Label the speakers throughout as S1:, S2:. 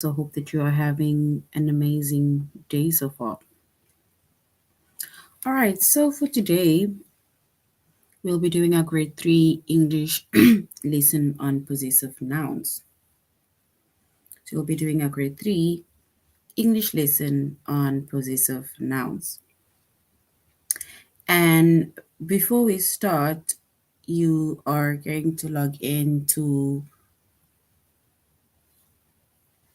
S1: So I hope that you are having an amazing day so far. All right, so for today, we'll be doing our grade 3 English lesson on possessive nouns. So we'll be doing our grade 3 English lesson on possessive nouns. And before we start, you are going to log in to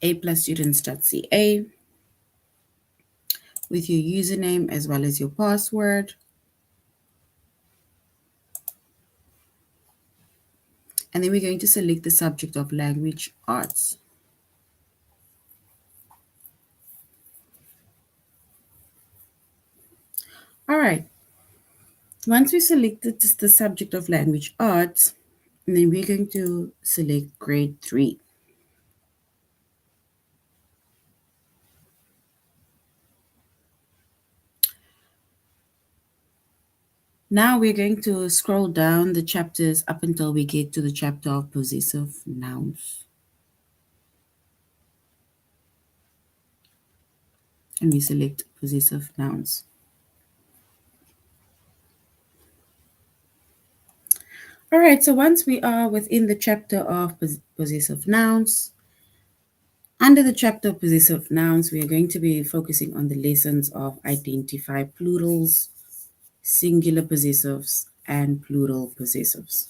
S1: aplusstudents.ca with your username as well as your password. And then we're going to select the subject of language arts. All right. Once we selected the subject of language arts, then we're going to select grade 3. Now we're going to scroll down the chapters up until we get to the chapter of possessive nouns. And we select possessive nouns. All right, so once we are within the chapter of possessive nouns, under the chapter of possessive nouns, we are going to be focusing on the lessons of identify plurals, singular possessives, and plural possessives.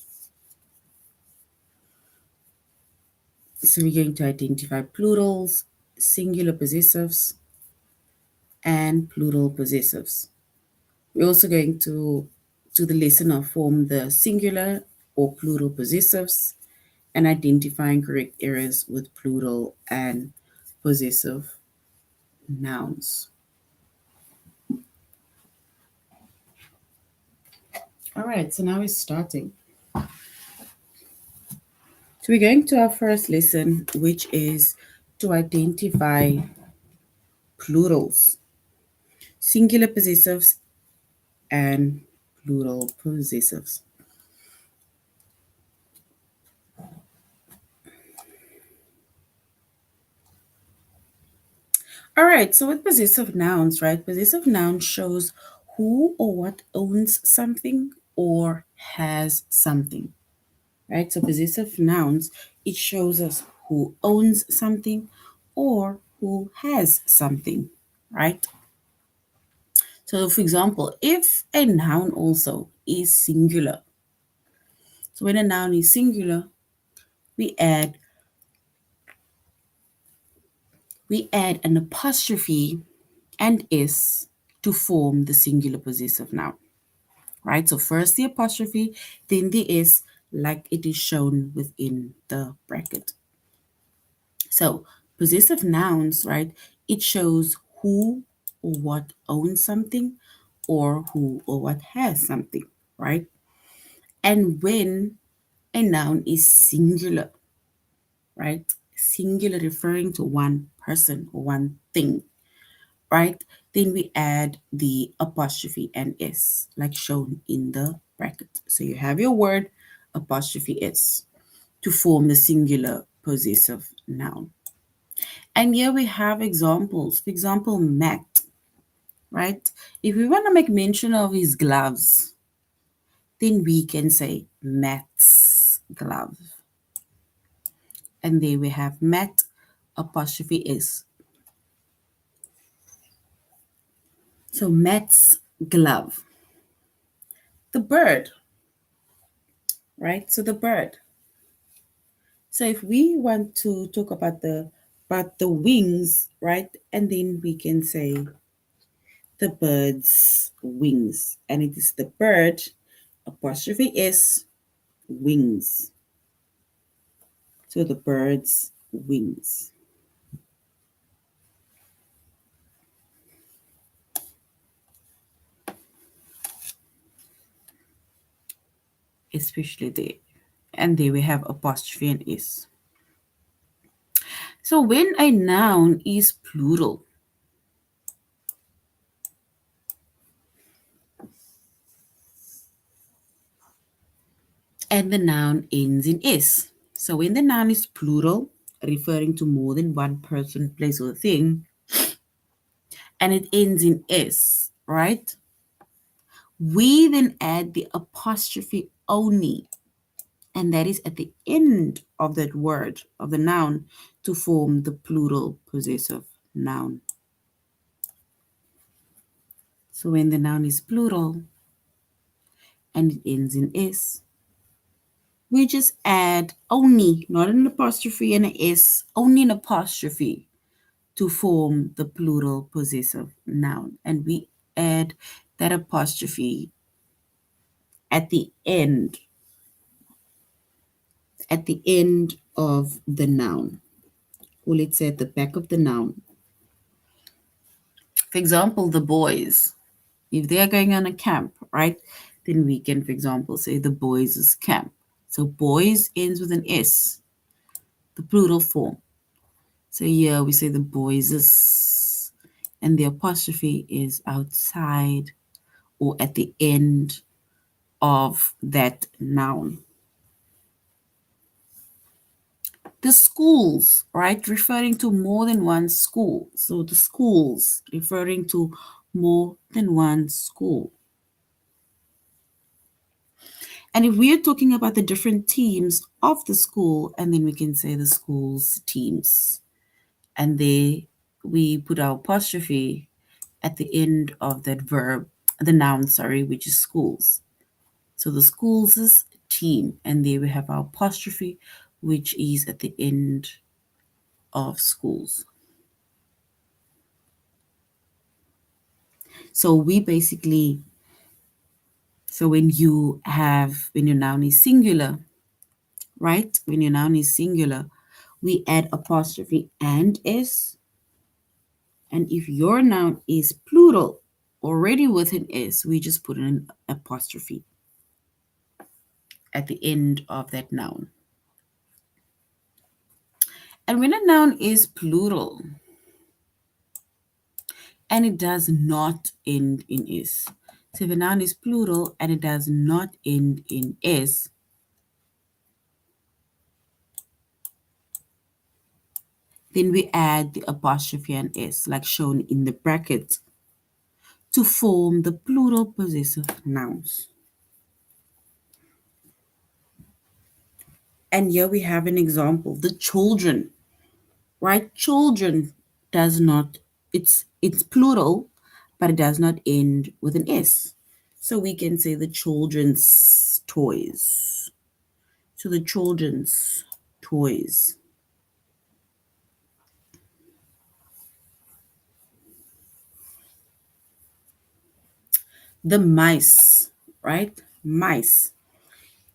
S1: So we're going to identify plurals, singular possessives, and plural possessives. We're also going to do the lesson of form the singular or plural possessives and identifying correct errors with plural and possessive nouns. All right, so now we're starting. So we're going to our first lesson, which is to identify plurals, singular possessives, and plural possessives. All right, so with possessive nouns, right? Possessive noun shows who or what owns something or has something, right? So possessive nouns, it shows us who owns something or who has something, right? So for example, if a noun also is singular, so when a noun is singular, we add an apostrophe and s to form the singular possessive noun, right? So first the apostrophe, then the s, like it is shown within the bracket. So possessive nouns, right? It shows who or what owns something or who or what has something, right? And when a noun is singular, right? Singular referring to one person or one thing, right? Then we add the apostrophe and s, like shown in the bracket. So you have your word apostrophe s to form the singular possessive noun. And here we have examples. For example, Matt, right? If we want to make mention of his gloves, then we can say Matt's glove. And there we have Matt apostrophe s. So Matt's glove. The bird, right? So the bird. So if we want to talk about the wings, right? And then we can say the bird's wings. And it is the bird apostrophe s wings. So the bird's wings. Especially there. And there we have apostrophe and s. So when a noun is plural, and the noun ends in s. So when the noun is plural referring to more than one person, place, or thing, and it ends in S, right? We then add the apostrophe only, and that is at the end of that word, of the noun, to form the plural possessive noun. So when the noun is plural and it ends in S, we just add only, not an apostrophe and an S, only an apostrophe to form the plural possessive noun. And we add that apostrophe at the end, of the noun, or let's say at the back of the noun. For example, the boys, if they are going on a camp, right, then we can, for example, say the boys' camp. So boys ends with an S, the plural form. So here we say the boys', and the apostrophe is outside or at the end of that noun. The schools, right, referring to more than one school. So the schools referring to more than one school. And if we are talking about the different teams of the school, and then we can say the school's teams. And there we put our apostrophe at the end of that verb, the noun, sorry, which is schools. So the schools' team, and there we have our apostrophe, which is at the end of schools. So we basically, so when your noun is singular, right? When your noun is singular, we add apostrophe and S. And if your noun is plural, already with an S, we just put an apostrophe at the end of that noun. And when a noun is plural and it does not end in S, so if a noun is plural and it does not end in S, then we add the apostrophe and S, like shown in the bracket, to form the plural possessive nouns. And here we have an example, the children, right? Children does not, it's plural, but it does not end with an S. So we can say the children's toys. So the children's toys. The mice, right? Mice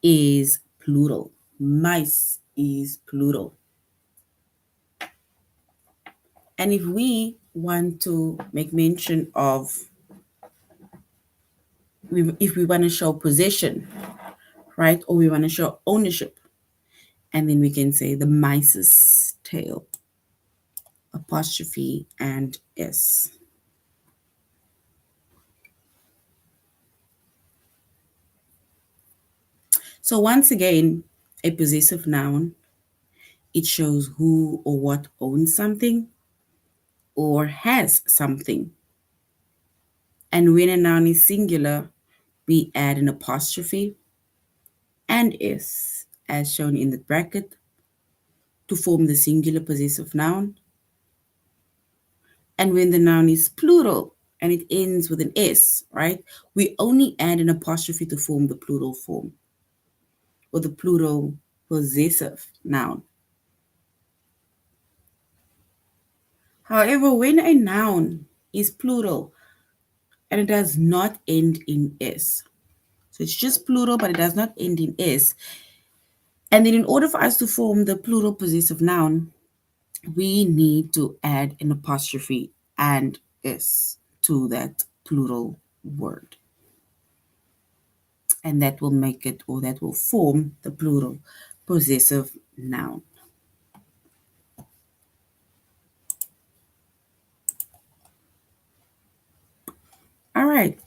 S1: is plural. Mice is plural. And if we want to make mention of, if we want to show possession, right? Or we want to show ownership, and then we can say the mice's tail, apostrophe and S. So once again, a possessive noun, it shows who or what owns something or has something. And when a noun is singular, we add an apostrophe and S, as shown in the bracket, to form the singular possessive noun. And when the noun is plural and it ends with an S, right, we only add an apostrophe to form the plural form, or the plural possessive noun. However, when a noun is plural and it does not end in S, so it's just plural but it does not end in S, and then in order for us to form the plural possessive noun, we need to add an apostrophe and S to that plural word. And that will make it, or that will form the plural possessive noun. All right.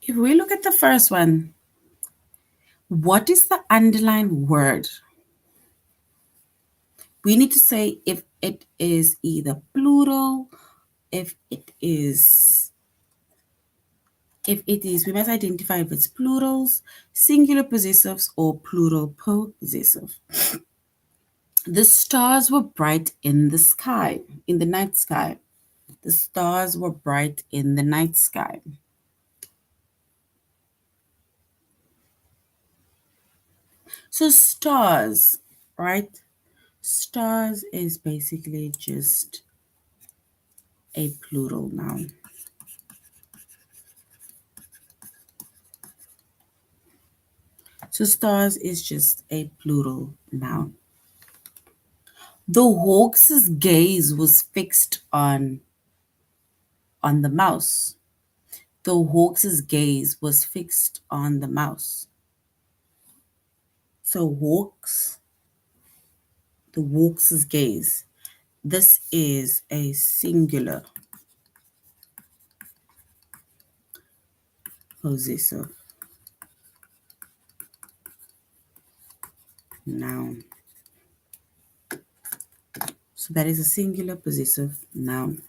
S1: If we look at the first one, what is the underlined word We need to say if it is either plural, we must identify if it's plurals, singular possessives, or plural possessive. The stars were bright in the sky, in the night sky. The stars were bright in the night sky. So stars, right? Stars is basically just a plural noun. So stars is just a plural noun. The hawk's gaze was fixed on the mouse. The hawk's gaze was fixed on the mouse. So the hawk's gaze. This is a singular possessive noun. So that is a singular possessive noun.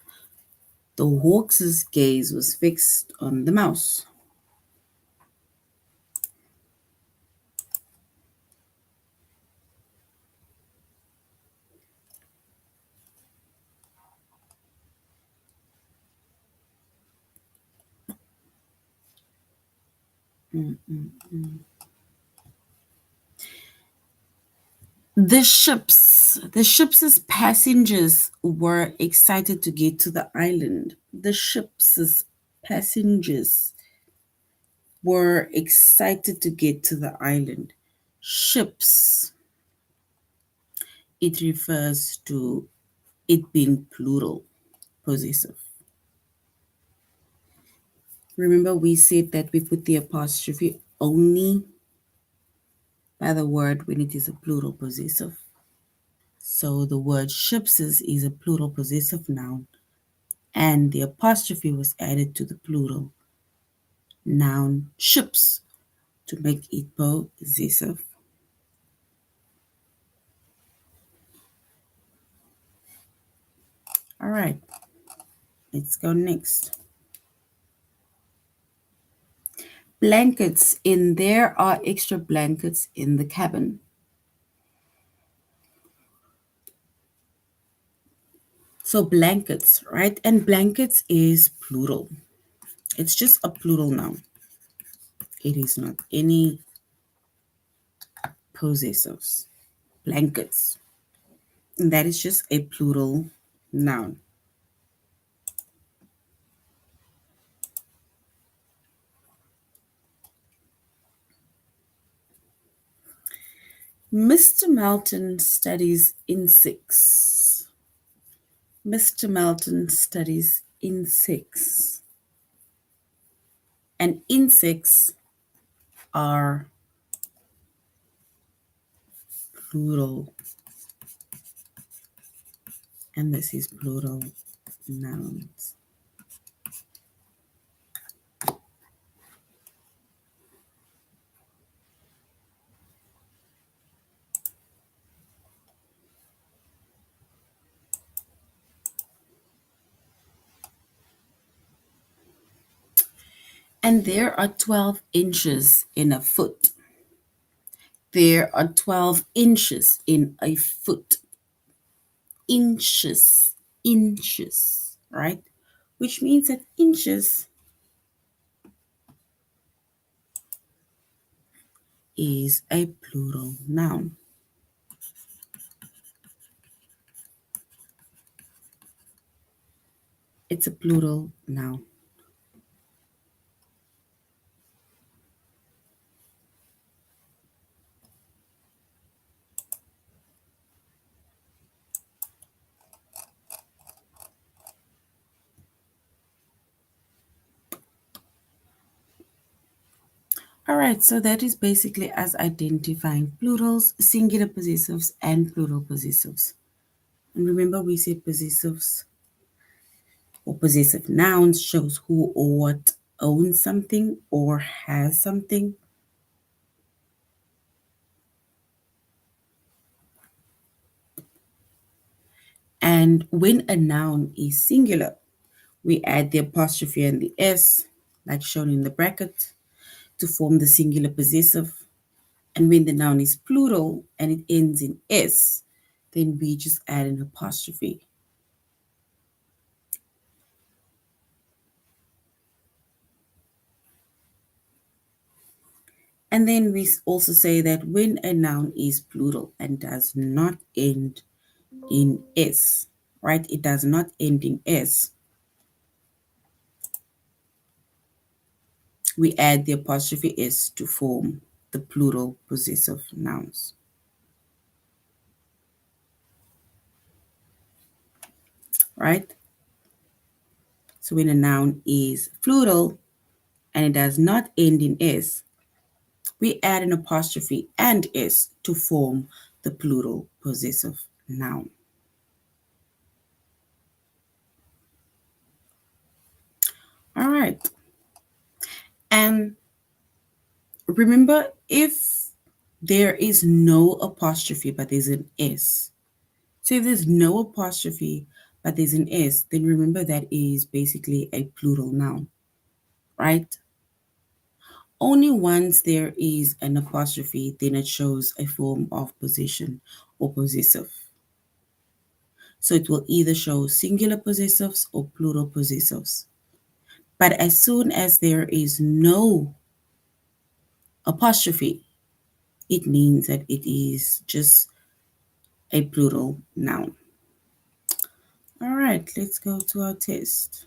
S1: The hawk's gaze was fixed on the mouse. The ship's passengers were excited to get to the island. The ship's passengers were excited to get to the island. Ships, it refers to it being plural, possessive. Remember, we said that we put the apostrophe only by the word when it is a plural possessive. So the word ships is a plural possessive noun, and the apostrophe was added to the plural noun ships to make it possessive. All right, let's go next. Blankets. In there are extra blankets in the cabin. So blankets, right? And blankets is plural. It's just a plural noun. It is not any possessives. Blankets. And that is just a plural noun. Mr. Melton studies insects. Mr. Melton studies insects. And insects are plural. And this is plural nouns. And there are 12 inches in a foot. There are 12 inches in a foot. Inches, inches, right? Which means that inches is a plural noun. It's a plural noun. All right, so that is basically us identifying plurals, singular possessives, and plural possessives. And remember, we said possessives or possessive nouns shows who or what owns something or has something. And when a noun is singular, we add the apostrophe and the s, like shown in the bracket, to form the singular possessive. And when the noun is plural and it ends in s, then we just add an apostrophe. And then we also say that when a noun is plural and does not end in s, right? It does not end in s. We add the apostrophe s to form the plural possessive nouns, right? So when a noun is plural and it does not end in s, we add an apostrophe and s to form the plural possessive noun. All right. And remember, if there is no apostrophe but there's an s, so if there's no apostrophe but there's an s, then remember that is basically a plural noun, right? Only once there is an apostrophe, then it shows a form of possession or possessive. So it will either show singular possessives or plural possessives. But as soon as there is no apostrophe, it means that it is just a plural noun. All right, let's go to our test.